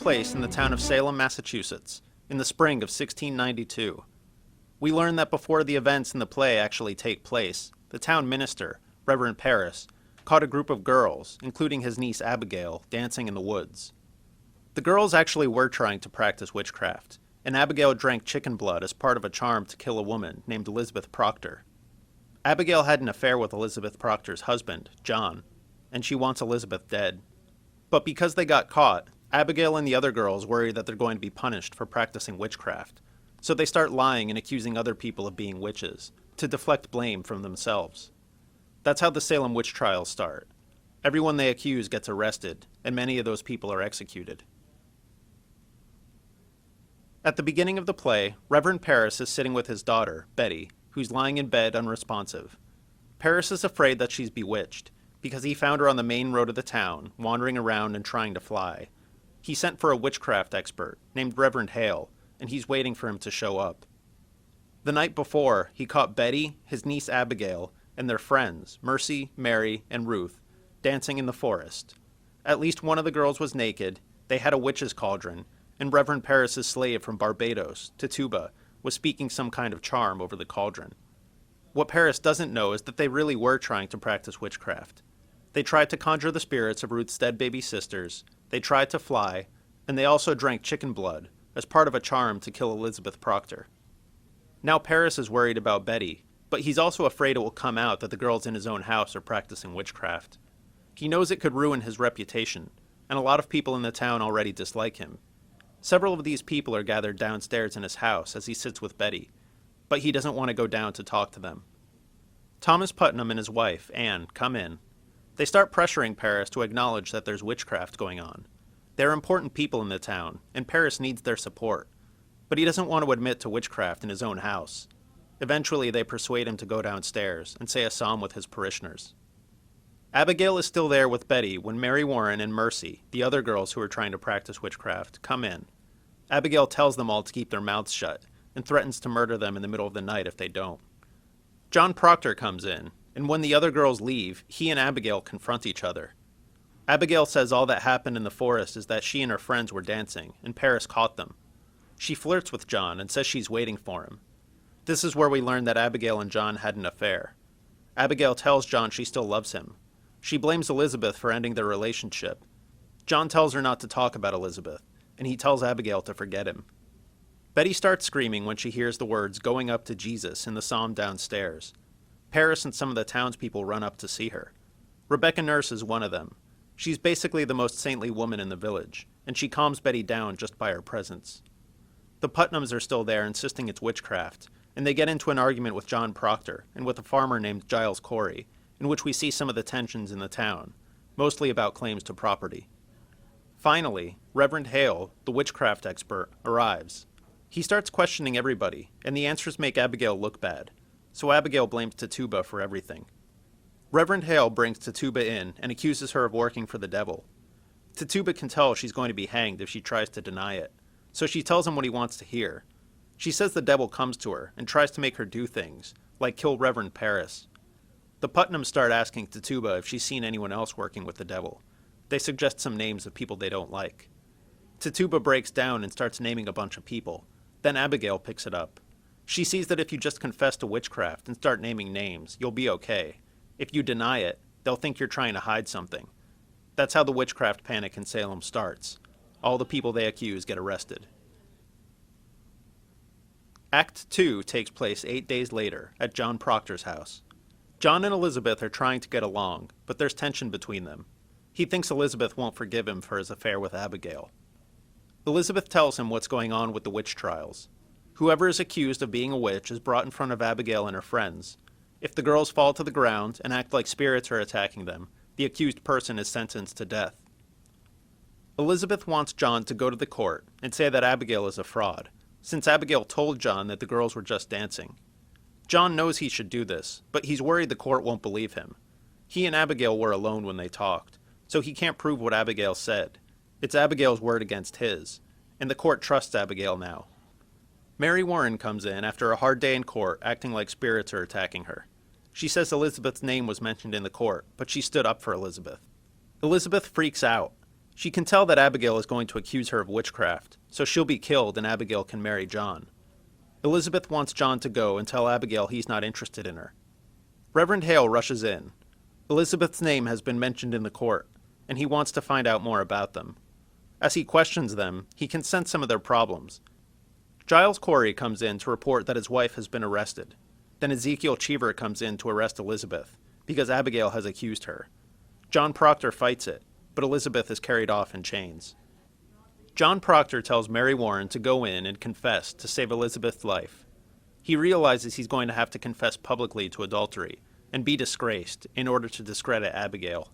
place in the town of Salem, Massachusetts, in the spring of 1692. We learn that before the events in the play actually take place, the town minister, Reverend Parris, caught a group of girls, including his niece Abigail, dancing in the woods. The girls actually were trying to practice witchcraft, and Abigail drank chicken blood as part of a charm to kill a woman named Elizabeth Proctor. Abigail had an affair with Elizabeth Proctor's husband, John, and she wants Elizabeth dead. But because they got caught, Abigail and the other girls worry that they're going to be punished for practicing witchcraft, so they start lying and accusing other people of being witches, to deflect blame from themselves. That's how the Salem witch trials start. Everyone they accuse gets arrested, and many of those people are executed. At the beginning of the play, Reverend Parris is sitting with his daughter, Betty, who's lying in bed unresponsive. Parris is afraid that she's bewitched, because he found her on the main road of the town, wandering around and trying to fly. He sent for a witchcraft expert, named Reverend Hale, and he's waiting for him to show up. The night before, he caught Betty, his niece Abigail, and their friends, Mercy, Mary, and Ruth, dancing in the forest. At least one of the girls was naked, they had a witch's cauldron, and Reverend Parris's slave from Barbados, Tituba, was speaking some kind of charm over the cauldron. What Parris doesn't know is that they really were trying to practice witchcraft. They tried to conjure the spirits of Ruth's dead baby sisters, they tried to fly, and they also drank chicken blood as part of a charm to kill Elizabeth Proctor. Now Parris is worried about Betty, but he's also afraid it will come out that the girls in his own house are practicing witchcraft. He knows it could ruin his reputation, and a lot of people in the town already dislike him. Several of these people are gathered downstairs in his house as he sits with Betty, but he doesn't want to go down to talk to them. Thomas Putnam and his wife, Anne, come in. They start pressuring Parris to acknowledge that there's witchcraft going on. They're important people in the town, and Parris needs their support, but he doesn't want to admit to witchcraft in his own house. Eventually, they persuade him to go downstairs and say a psalm with his parishioners. Abigail is still there with Betty when Mary Warren and Mercy, the other girls who are trying to practice witchcraft, come in. Abigail tells them all to keep their mouths shut and threatens to murder them in the middle of the night if they don't. John Proctor comes in, and when the other girls leave, he and Abigail confront each other. Abigail says all that happened in the forest is that she and her friends were dancing, and Parris caught them. She flirts with John and says she's waiting for him. This is where we learn that Abigail and John had an affair. Abigail tells John she still loves him. She blames Elizabeth for ending their relationship. John tells her not to talk about Elizabeth, and he tells Abigail to forget him. Betty starts screaming when she hears the words "going up to Jesus" in the psalm downstairs. Parris and some of the townspeople run up to see her. Rebecca Nurse is one of them. She's basically the most saintly woman in the village, and she calms Betty down just by her presence. The Putnams are still there, insisting it's witchcraft, and they get into an argument with John Proctor and with a farmer named Giles Corey, in which we see some of the tensions in the town, mostly about claims to property. Finally, Reverend Hale, the witchcraft expert, arrives. He starts questioning everybody, and the answers make Abigail look bad, so Abigail blames Tituba for everything. Reverend Hale brings Tituba in and accuses her of working for the devil. Tituba can tell she's going to be hanged if she tries to deny it, so she tells him what he wants to hear. She says the devil comes to her and tries to make her do things, like kill Reverend Parris. The Putnams start asking Tituba if she's seen anyone else working with the devil. They suggest some names of people they don't like. Tituba breaks down and starts naming a bunch of people. Then Abigail picks it up. She sees that if you just confess to witchcraft and start naming names, you'll be okay. If you deny it, they'll think you're trying to hide something. That's how the witchcraft panic in Salem starts. All the people they accuse get arrested. Act 2 takes place 8 days later at John Proctor's house. John and Elizabeth are trying to get along, but there's tension between them. He thinks Elizabeth won't forgive him for his affair with Abigail. Elizabeth tells him what's going on with the witch trials. Whoever is accused of being a witch is brought in front of Abigail and her friends. If the girls fall to the ground and act like spirits are attacking them, the accused person is sentenced to death. Elizabeth wants John to go to the court and say that Abigail is a fraud, since Abigail told John that the girls were just dancing. John knows he should do this, but he's worried the court won't believe him. He and Abigail were alone when they talked, so he can't prove what Abigail said. It's Abigail's word against his, and the court trusts Abigail now. Mary Warren comes in after a hard day in court, acting like spirits are attacking her. She says Elizabeth's name was mentioned in the court, but she stood up for Elizabeth. Elizabeth freaks out. She can tell that Abigail is going to accuse her of witchcraft, so she'll be killed and Abigail can marry John. Elizabeth wants John to go and tell Abigail he's not interested in her. Reverend Hale rushes in. Elizabeth's name has been mentioned in the court, and he wants to find out more about them. As he questions them, he can sense some of their problems. Giles Corey comes in to report that his wife has been arrested. Then Ezekiel Cheever comes in to arrest Elizabeth, because Abigail has accused her. John Proctor fights it, but Elizabeth is carried off in chains. John Proctor tells Mary Warren to go in and confess to save Elizabeth's life. He realizes he's going to have to confess publicly to adultery and be disgraced in order to discredit Abigail.